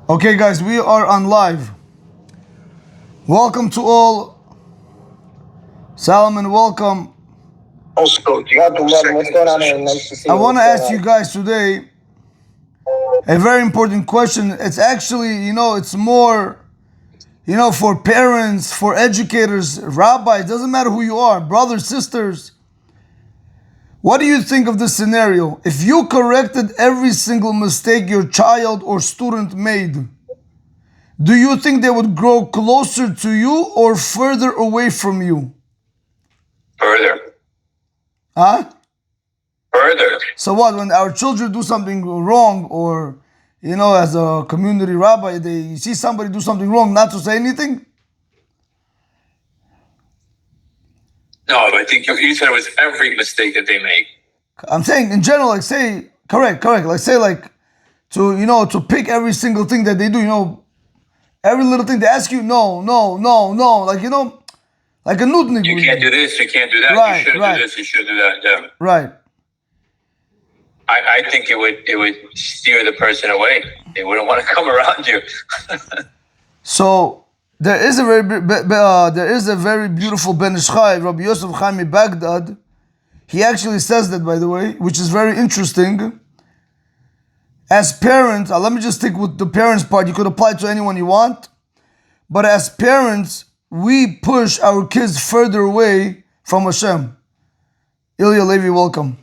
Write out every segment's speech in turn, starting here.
Okay, guys, we are on live. Welcome to all. Salomon, welcome. What's going on, man? Nice to see you. I want to ask you guys today a very important question. It's actually, it's more, for parents, for educators, rabbis, doesn't matter who you are, brothers, sisters. What do you think of this scenario? If you corrected every single mistake your child or student made, do you think they would grow closer to you or further away from you? Further. Huh? Further. So what, when our children do something wrong, or, as a community rabbi, you see somebody do something wrong, not to say anything? No, I think you said it was every mistake that they make. I'm saying in general, like say, correct. Like say to pick every single thing that they do, every little thing they ask you, no. Like, like a nudnik. You can't do this, you can't do that, Right, you shouldn't right. do this, you shouldn't do that. Yeah. Right. I think it would steer the person away. They wouldn't want to come around you. So there is a very beautiful Ben Ish Chai, Rabbi Yosef Chaim Baghdad. He actually says that, by the way, which is very interesting. As parents, let me just stick with the parents part. You could apply it to anyone you want. But as parents, we push our kids further away from Hashem. Ilya Levi, welcome.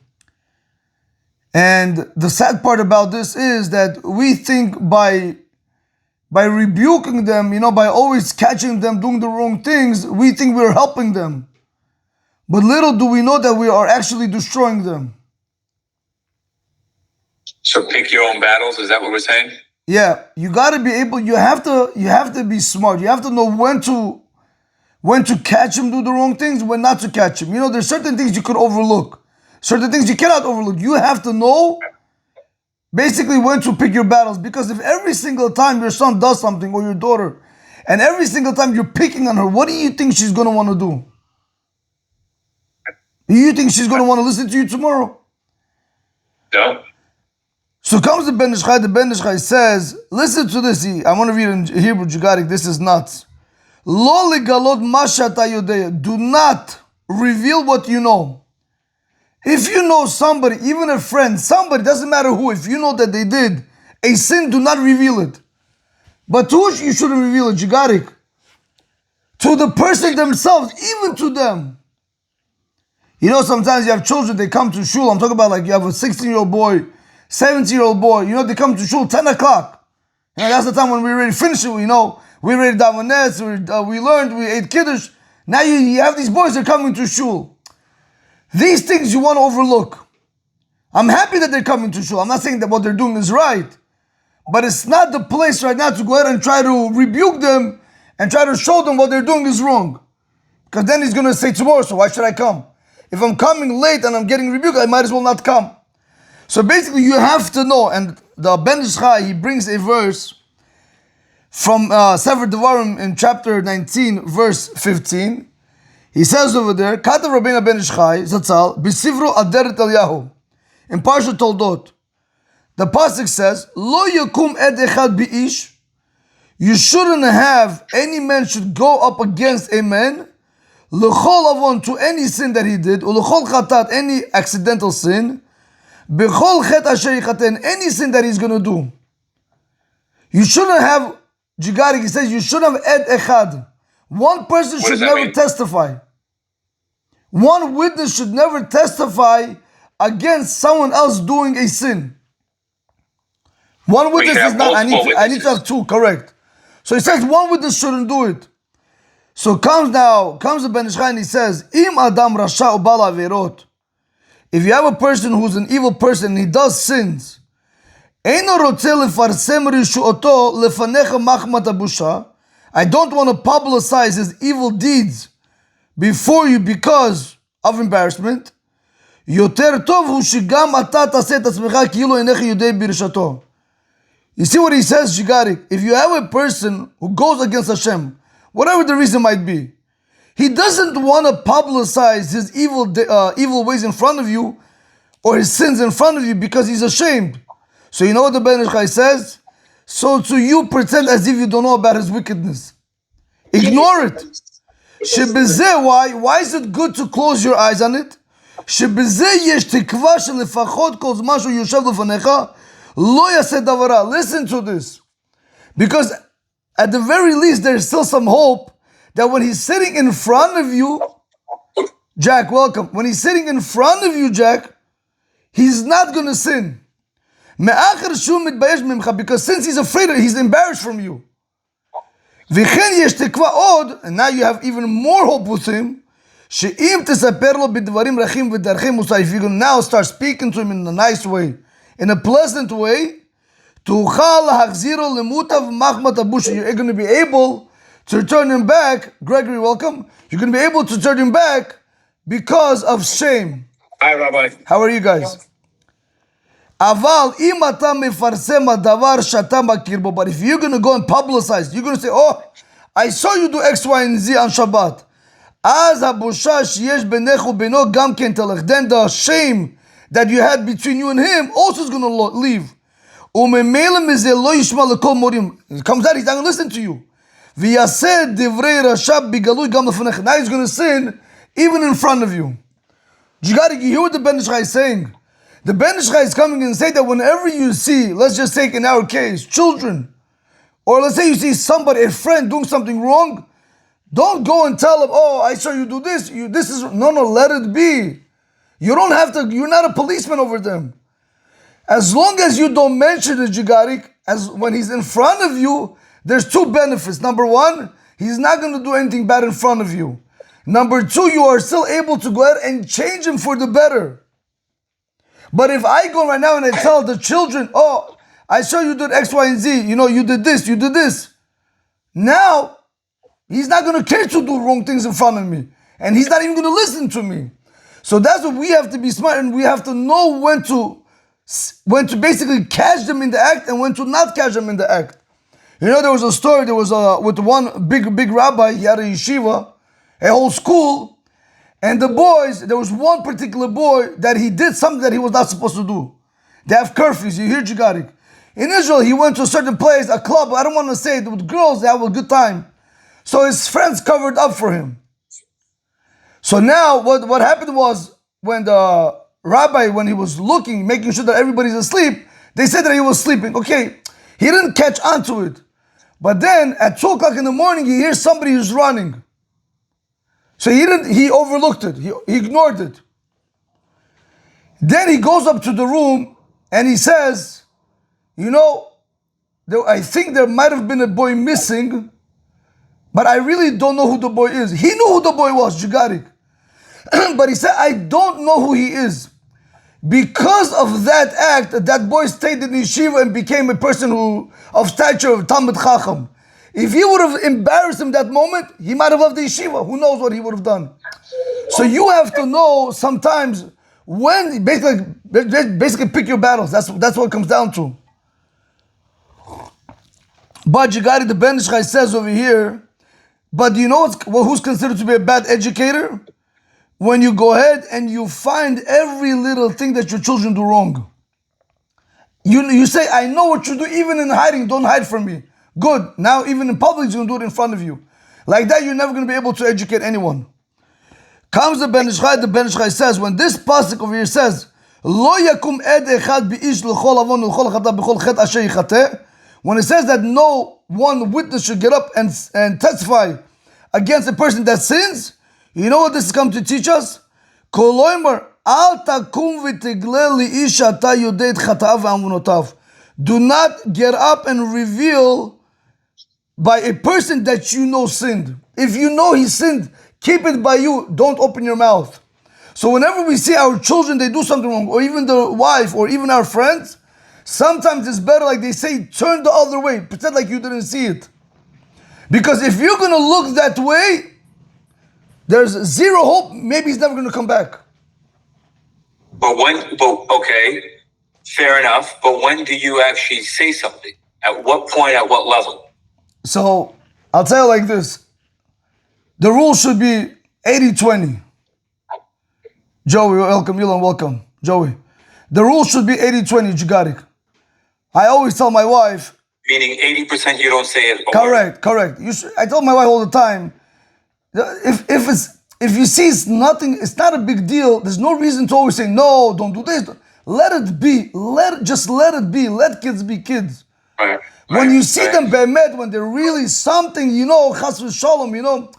And the sad part about this is that we think by rebuking them, by always catching them doing the wrong things, we think we're helping them. But little do we know that we are actually destroying them. So pick your own battles, is that what we're saying? Yeah, you gotta be able, you have to be smart. You have to know when to catch him do the wrong things, when not to catch him. There's certain things you could overlook. Certain things you cannot overlook. You have to know basically when to pick your battles. Because if every single time your son does something, or your daughter, and every single time you're picking on her, what do you think she's going to want to do? Do you think she's going to want to listen to you tomorrow? No. So comes the Ben Ish Chai. The Ben Ish Chai says, listen to this. I want to read in Hebrew Jugadic. This is nuts. Lo legalot ma she'ata yodea. Do not reveal what you know. If you know somebody, even a friend, somebody, doesn't matter who, if you know that they did a sin, do not reveal it. But to which you shouldn't reveal it, Jigaric? To the person themselves, even to them. Sometimes you have children, they come to shul. I'm talking about like you have a 16-year-old boy, 17-year-old boy, they come to shul 10 o'clock. That's the time when we already finished it, we already davenet, we learned, we ate kiddush. Now you have these boys that are coming to shul. These things you want to overlook. I'm happy that they're coming to shul. I'm not saying that what they're doing is right. But it's not the place right now to go ahead and try to rebuke them and try to show them what they're doing is wrong. Because then he's going to say tomorrow, so why should I come? If I'm coming late and I'm getting rebuked, I might as well not come. So basically you have to know, and the Ben Ish Chai, he brings a verse from Sefer Devarim in chapter 19, verse 15. He says over there, Katav Rabbeinu Ben Ish Chai, Zatzal, B'sivro Aderet Eliyahu, in Parsha Toldot. The pasuk says, Lo yakum ed echad bi'ish. You shouldn't have, any man should go up against a man, l'chol avon, to any sin that he did, u'l'chol chatat, any accidental sin, b'chol chet asher yichaten, any sin that he's going to do. You shouldn't have, Jigarik, he says, you shouldn't have ed echad. One person should never testify. One witness should never testify against someone else doing a sin. One witness is not, I need to have two, correct. So he says one witness shouldn't do it. So comes the Ben Ish Chai and he says, Im Adam Rasha Ubala Averot. If you have a person who's an evil person and he does sins, Eino Rotze Lefarsem Rishuoto Lefanecha Machmat Abusha. I don't want to publicize his evil deeds before you because of embarrassment. Yoter tov hu shigam ata taseh et atzmecha ki'ilu einecha yodei birshato. You see what he says, Shigarik? If you have a person who goes against Hashem, whatever the reason might be, he doesn't want to publicize his evil ways in front of you or his sins in front of you because he's ashamed. So you know what the Ben Ish Chai says? So to you, pretend as if you don't know about his wickedness. Ignore it. שבזה, why is it good to close your eyes on it? שבזה יש תקווה שלפחות כל זמן שהוא יושב לפניך, לא יעשה דבר רע. Listen to this. Because at the very least, there's still some hope that when he's sitting in front of you, Jack, welcome. When he's sitting in front of you, Jack, he's not going to sin. Because since he's afraid, he's embarrassed from you. And now you have even more hope with him. If you can now start speaking to him in a nice way, in a pleasant way, you're going to be able to turn him back. Gregory, welcome. You're going to be able to turn him back because of shame. Hi, Rabbi. How are you guys? But if you're going to go and publicize, you're going to say, oh, I saw you do X, Y, and Z on Shabbat. Then the shame that you had between you and him also is going to leave. It comes out, he's not going to listen to you. Now he's going to sin even in front of you. You hear what the Ben Ish Chai is saying? The Ben Ish Chai is coming and saying that whenever you see, let's just take in our case, children, or let's say you see somebody, a friend doing something wrong, don't go and tell them, oh, I saw you do this. No, let it be. You don't have to, you're not a policeman over them. As long as you don't mention it, Jigarik, as when he's in front of you, there's two benefits. Number one, he's not going to do anything bad in front of you. Number two, you are still able to go ahead and change him for the better. But if I go right now and I tell the children, oh, I saw you did X, Y, and Z, you did this, now, he's not going to care to do wrong things in front of me. And he's not even going to listen to me. So that's what we have to be smart, and we have to know when to basically catch them in the act and when to not catch them in the act. There was a story, with one big rabbi, he had a yeshiva, a whole school, and the boys, there was one particular boy that he did something that he was not supposed to do. They have curfews, you hear Jigarik. In Israel, he went to a certain place, a club, I don't want to say it, with girls, they have a good time. So his friends covered up for him. So now, what happened was, when the rabbi, when he was looking, making sure that everybody's asleep, they said that he was sleeping. Okay, he didn't catch on to it. But then, at 2 o'clock in the morning, he hears somebody who's running. So he overlooked it. He ignored it. Then he goes up to the room and he says, I think there might have been a boy missing, but I really don't know who the boy is. He knew who the boy was, Jigarik. But he said, I don't know who he is. Because of that act, that boy stayed in yeshiva and became a person of stature of Talmid Chacham. If he would have embarrassed him that moment, he might have left the yeshiva. Who knows what he would have done? So you have to know sometimes when, basically pick your battles. That's what it comes down to. But Jigari, the Ben Ish Chai says over here, but do you know who's considered to be a bad educator? When you go ahead and you find every little thing that your children do wrong. You say, I know what you do, even in hiding, don't hide from me. Good. Now even in public, you're going to do it in front of you. Like that, you're never going to be able to educate anyone. Comes the Ben Ish Chai says, when this pasuk over here says, Lo yakum ed echad bi'ish l'chol avon l'chol chata b'chol chet asher yichateh, when it says that no one witness should get up and testify against a person that sins, you know what this is come to teach us? Koloimer, al takum v'tigle li'ish ata yodei et chata'av v'amunotav. Do not get up and reveal by a person that you know sinned. If you know he sinned, keep it by you. Don't open your mouth. So whenever we see our children, they do something wrong, or even the wife, or even our friends, sometimes it's better, like they say, turn the other way. Pretend like you didn't see it. Because if you're going to look that way, there's zero hope. Maybe he's never going to come back. Okay, fair enough. But when do you actually say something? At what point, at what level? So, I'll tell you like this. The rule should be 80-20. Joey, welcome. Yulan, welcome. Joey. The rule should be 80-20, Jigarik. I always tell my wife, Meaning 80% you don't say it. Correct. I told my wife all the time, if you see it's nothing, it's not a big deal. There's no reason to always say no, don't do this. Let it be. Just let it be. Let kids be kids. Right. When you see them be'emet, when they're really something, chas v'shalom,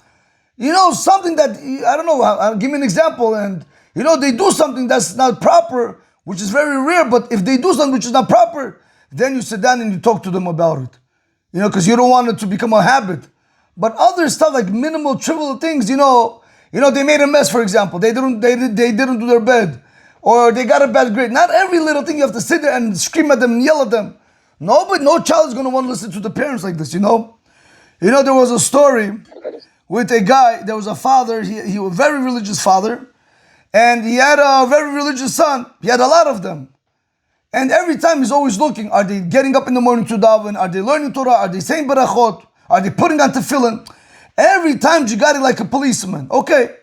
something that, I don't know, I'll give me an example, and, they do something that's not proper, which is very rare, but if they do something which is not proper, then you sit down and you talk to them about it, because you don't want it to become a habit. But other stuff like minimal, trivial things, they made a mess, for example, they didn't do their bed, or they got a bad grade. Not every little thing you have to sit there and scream at them and yell at them. No child is going to want to listen to the parents like this, there was a story with a guy. There was a father, he was a very religious father, and he had a very religious son. He had a lot of them. And every time he's always looking, are they getting up in the morning to daven? Are they learning Torah? Are they saying barachot? Are they putting on tefillin? Every time you got it like a policeman. Okay.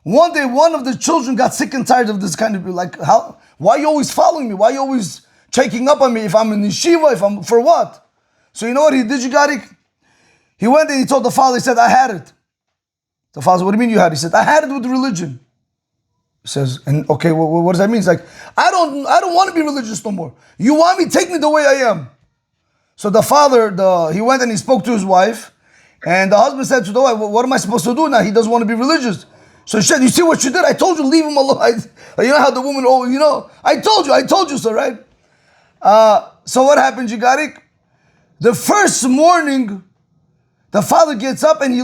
One day, one of the children got sick and tired of this kind of, why are you always following me? Why are you always checking up on me? If I'm in yeshiva, for what? So you know what he did, Jigarik? He went and he told the father, he said, I had it. The father said, what do you mean you had it? He said, I had it with religion. He says, and okay, what does that mean? He's like, I don't want to be religious no more. You want me, take me the way I am. So the father, he went and he spoke to his wife, and the husband said to the wife, well, what am I supposed to do now? He doesn't want to be religious. So she said, you see what you did? I told you, leave him alone. You know how the woman, I told you so, right? So what happened, Jigarik? The first morning, the father gets up and he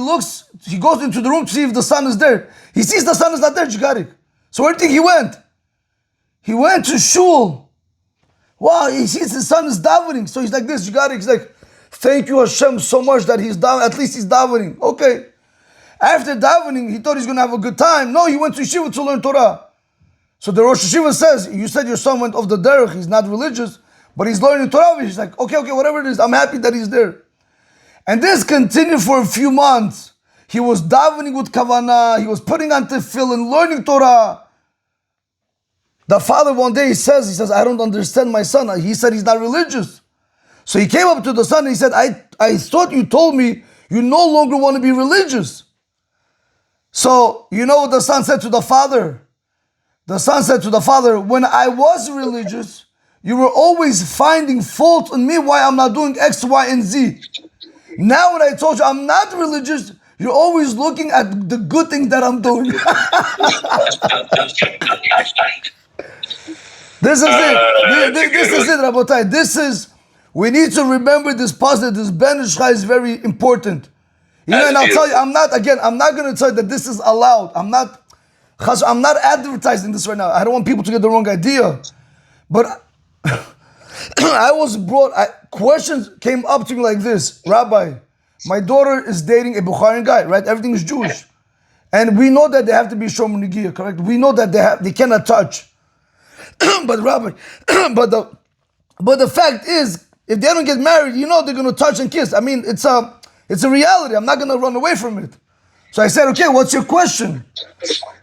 goes into the room to see if the son is there. He sees the son is not there, Jigarik. So where do you think he went? He went to shul. Wow, he sees his son is davening. So he's like this, Jigarik. He's like, thank you Hashem so much that he's davening. At least he's davening. Okay. After davening, he thought he's going to have a good time. No, he went to yeshiva to learn Torah. So the Rosh Yeshiva says, you said your son went off the derech. He's not religious, but he's learning Torah. He's like, okay, whatever it is. I'm happy that he's there. And this continued for a few months. He was davening with kavanah. He was putting on tefillin, learning Torah. The father one day he says, I don't understand my son. He said he's not religious. So he came up to the son and he said, I thought you told me you no longer want to be religious. So you know what the son said to the father? The son said to the father, when I was religious, you were always finding fault in me why I'm not doing X, Y, and Z. Now when I told you I'm not religious, you're always looking at the good things that I'm doing. This is it. This is it, Rabotai. We need to remember this positive. This Ben Ish Chai is very important. And I'll tell you, I'm not going to tell you that this is allowed. I'm not advertising this right now. I don't want people to get the wrong idea. But I was questions came up to me like this. Rabbi, my daughter is dating a Bukharian guy, right? Everything is Jewish. And we know that they have to be Shomer Negiah, correct? We know that they cannot touch. But Rabbi, but the fact is, if they don't get married, they're going to touch and kiss. I mean, it's a reality. I'm not going to run away from it. So I said, okay, what's your question?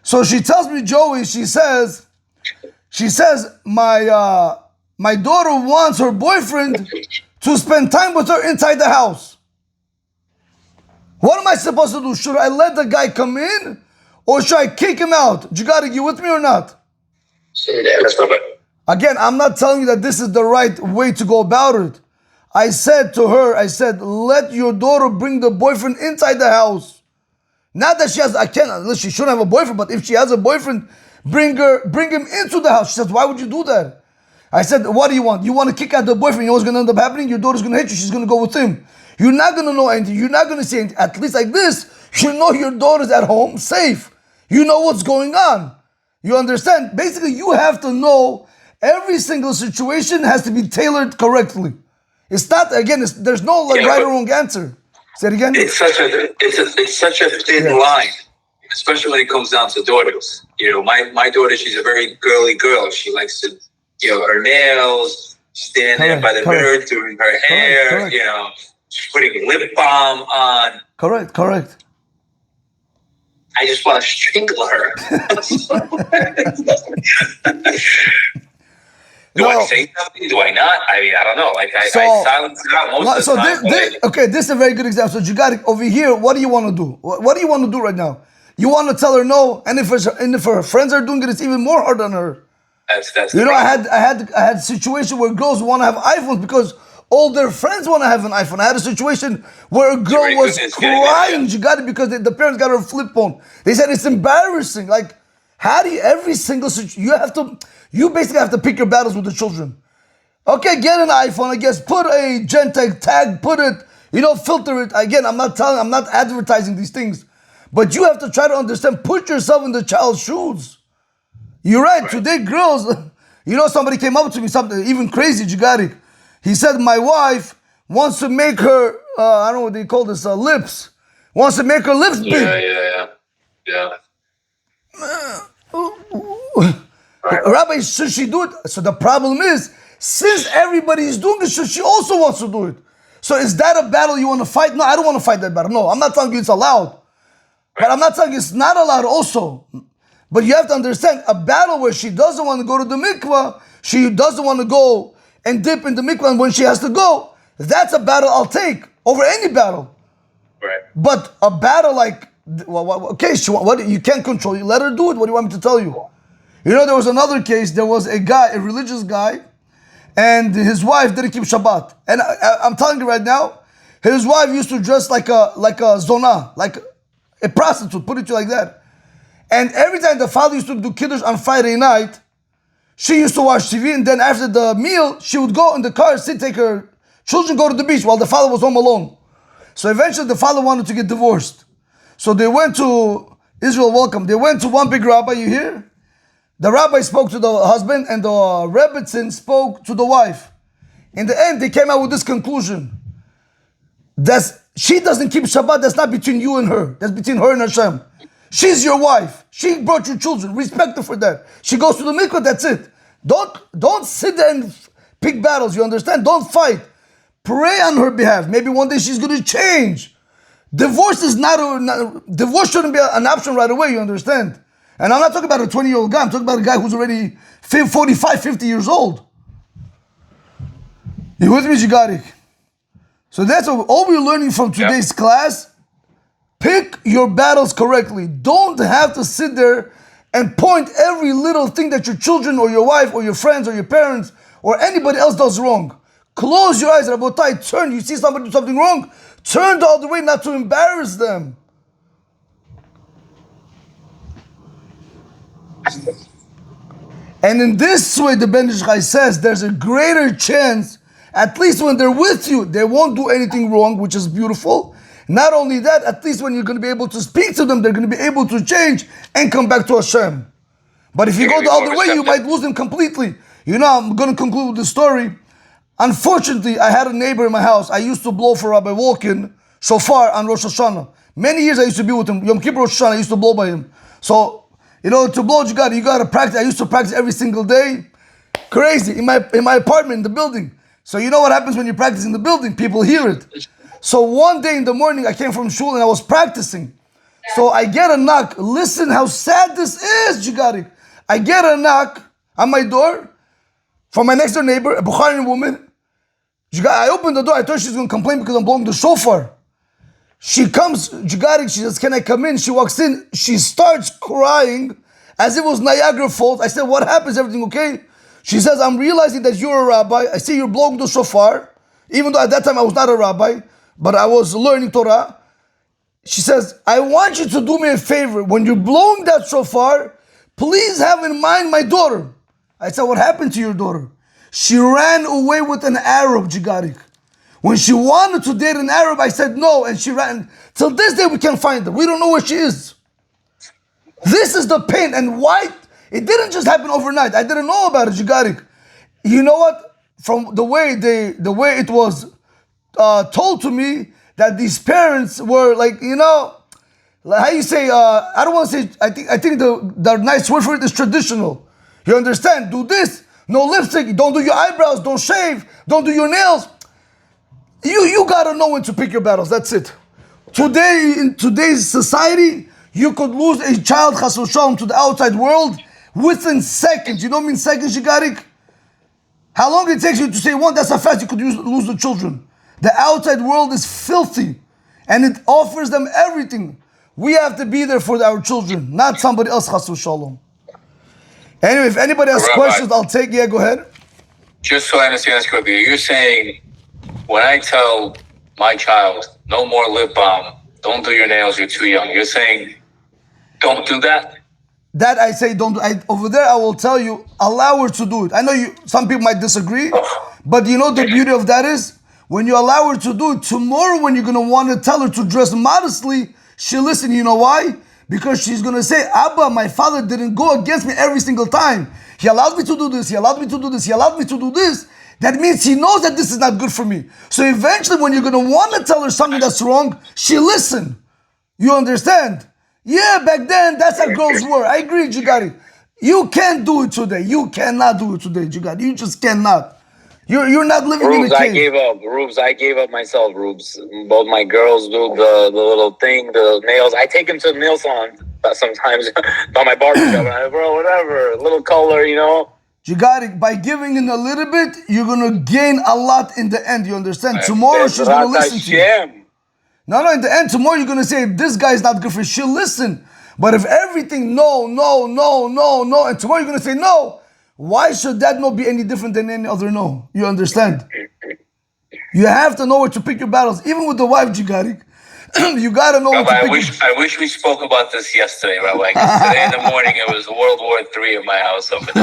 So she tells me, Joey, she says, my daughter wants her boyfriend to spend time with her inside the house. What am I supposed to do? Should I let the guy come in or should I kick him out? Jigari, you with me or not? Again, I'm not telling you that this is the right way to go about it. I said to her, let your daughter bring the boyfriend inside the house. Not that she shouldn't have a boyfriend, but if she has a boyfriend, bring him into the house. She says, why would you do that? I said, what do you want? You want to kick out the boyfriend? You know what's going to end up happening? Your daughter's going to hate you. She's going to go with him. You're not going to know anything. You're not going to see anything. At least like this, you know your daughter's at home, safe. You know what's going on. You understand? Basically, you have to know every single situation has to be tailored correctly. It's not, again, there's no right or wrong answer. Say it again. It's such a thin line, especially when it comes down to daughters. My daughter, she's a very girly girl. She likes to, her nails, stand there by the mirror, doing her hair, she's putting lip balm on. Correct. I just want to strangle her. Do I say something? Do I not? I mean, I don't know. Like I silence it out most of the time. This is a very good example. So you got it over here. What do you want to do? What do you want to do right now? You want to tell her no, and if her friends are doing it, it's even more hard on her. That's you know, I had a situation where girls want to have iPhones because all their friends want to have an iPhone. I had a situation where a girl was crying. She got it because the parents got her a flip phone. They said it's embarrassing. Like, how do you every single situation you basically have to pick your battles with the children. Okay, get an iPhone, I guess, put a Gentech tag, put it, filter it. Again, I'm not advertising these things, but you have to try to understand, put yourself in the child's shoes. You're right. Today, girls, somebody came up to me, something even crazy, Jigari. He said, my wife wants to make her, I don't know what they call this, lips. Wants to make her lips big. Yeah. Rabbi, should she do it? So the problem is, since everybody is doing it, she also wants to do it. So is that a battle you want to fight? No, I don't want to fight that battle. No, I'm not telling you it's allowed. But I'm not telling you it's not allowed also. But you have to understand, a battle where she doesn't want to go to the mikvah, she doesn't want to go and dip in the mikvah, and when she has to go, that's a battle I'll take over any battle. Right. But a battle like, okay, you can't control you. Let her do it. What do you want me to tell you? There was another case. There was a guy, a religious guy, and his wife didn't keep Shabbat. And I'm telling you right now, his wife used to dress like a zona, like a prostitute, put it to you like that. And every time the father used to do kiddush on Friday night, she used to watch TV, and then after the meal, she would go in the car, take her children, go to the beach while the father was home alone. So eventually the father wanted to get divorced. So they went to Israel Welcome. They went to one big rabbi, you hear? The rabbi spoke to the husband, and the Rebbitzin spoke to the wife. In the end, they came out with this conclusion. She doesn't keep Shabbat, that's not between you and her. That's between her and Hashem. She's your wife. She brought you children. Respect her for that. She goes to the mikvah, that's it. Don't sit there and pick battles, you understand? Don't fight. Pray on her behalf. Maybe one day she's going to change. Divorce shouldn't be an option right away, you understand? And I'm not talking about a 20-year-old guy. I'm talking about a guy who's already 45, 50 years old. You with me, Jigarik? So that's all we're learning from today's class. Pick your battles correctly. Don't have to sit there and point every little thing that your children or your wife or your friends or your parents or anybody else does wrong. Close your eyes, Rabotai, turn. You see somebody do something wrong, turn the other way, not to embarrass them. And in this way, the Ben Ish Chai says, there's a greater chance, at least when they're with you, they won't do anything wrong, which is beautiful. Not only that, at least when you're going to be able to speak to them, they're going to be able to change and come back to Hashem. But if you go the other way, you might lose them completely. I'm going to conclude with the story. Unfortunately, I had a neighbor in my house. I used to blow for Rabbi Walken shofar on Rosh Hashanah. Many years I used to be with him. Yom Kippur, Rosh Hashanah, I used to blow by him. So, to blow, you got to practice. I used to practice every single day. Crazy. In my apartment, in the building. So you know what happens when you practice in the building? People hear it. So one day in the morning, I came from shul and I was practicing. So I get a knock. Listen how sad this is, Jigarik. I get a knock on my door from my next door neighbor, a Bukharian woman. I opened the door. I thought she was going to complain because I'm blowing the shofar. She comes, Jigarik, she says, can I come in? She walks in. She starts crying as if it was Niagara Falls. I said, what happens? Everything okay? She says, I'm realizing that you're a rabbi. I see you're blowing the shofar. Even though at that time I was not a rabbi, but I was learning Torah. She says, I want you to do me a favor. When you're blowing that shofar, please have in mind my daughter. I said, what happened to your daughter? She ran away with an Arab, Jigarik. When she wanted to date an Arab, I said no, and she ran. Till this day, we can't find her. We don't know where she is. This is the pain. And why? It didn't just happen overnight. I didn't know about it, Jigarik. You know what? From the way it was told to me, that these parents were like how you say, I don't want to say, I think the nice word for it is traditional. You understand? Do this, no lipstick, don't do your eyebrows, don't shave, don't do your nails. You gotta know when to pick your battles, that's it. Today, in today's society, you could lose a child, chas v'shalom, to the outside world within seconds. You know what I mean, seconds, Jigarik? How long it takes you to say one, that's how fast you could lose the children. The outside world is filthy and it offers them everything. We have to be there for our children, not somebody else, chas v'shalom. Anyway, if anybody has questions, I'll take, yeah, go ahead. Just so I understand this correctly, you're saying when I tell my child, no more lip balm, don't do your nails, you're too young, you're saying, don't do that? That I say don't do. Over there, I will tell you, allow her to do it. I know some people might disagree, but you know the beauty of that is, when you allow her to do it, tomorrow when you're going to want to tell her to dress modestly, she'll listen. You know why? Because she's going to say, Abba, my father didn't go against me every single time. He allowed me to do this, he allowed me to do this, he allowed me to do this. That means he knows that this is not good for me. So eventually when you're going to want to tell her something that's wrong, she'll listen. You understand? Yeah, back then, that's how girls were. I agree, Jigari. You can't do it today. You cannot do it today, Jigari. You just cannot. You're not living Rubes, in a cave. I gave up. Rubes, I gave up myself, Rubes. Both my girls do the little thing, the nails. I take them to the nail salon sometimes by my barbershop. And bro, whatever, a little color, you know. Jigari, by giving in a little bit, you're going to gain a lot in the end. You understand? Tomorrow, she's going to listen to you. No, in the end, tomorrow you're going to say, this guy's not good for you. She'll listen. But if everything, no, and tomorrow you're going to say, no, why should that no be any different than any other no? You understand? You have to know where to pick your battles. Even with the wife, Jigari, you got to know Rabbi, where to pick I wish we spoke about this yesterday, Rabbi. Because today in the morning, it was World War III in my house over this.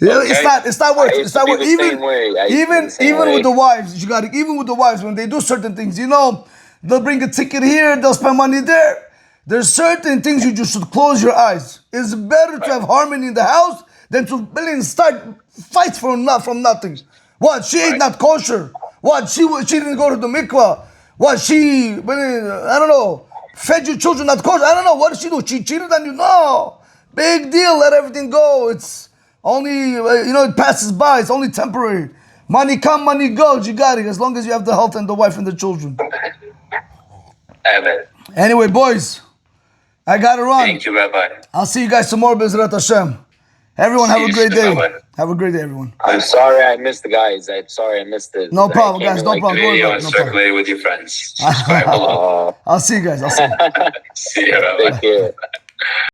Yeah, okay. It's not worth. It's not worth. Even with the wives, you got it. Even with the wives, when they do certain things, you know, they'll bring a ticket here, they'll spend money there. There's certain things you just should close your eyes. It's better to have harmony in the house than to start fights from nothing. What, she ate not kosher? What, she didn't go to the mikvah? What, I don't know, fed your children not kosher? I don't know. What did she do? She cheated on you? No, big deal. Let everything go. It's only, it passes by. It's only temporary. Money come, money go. You got it. As long as you have the health and the wife and the children. Amen. Anyway, boys, I got to run. Thank you, Rabbi. I'll see you guys tomorrow, Bezrat Hashem. Everyone, have a great day. Have a great day, everyone. I'm sorry I missed the guys. I'm sorry I missed it. No problem, guys. No problem. Video and circulate with your friends. Subscribe below. I'll see you guys. See you, Rabbi. Take care.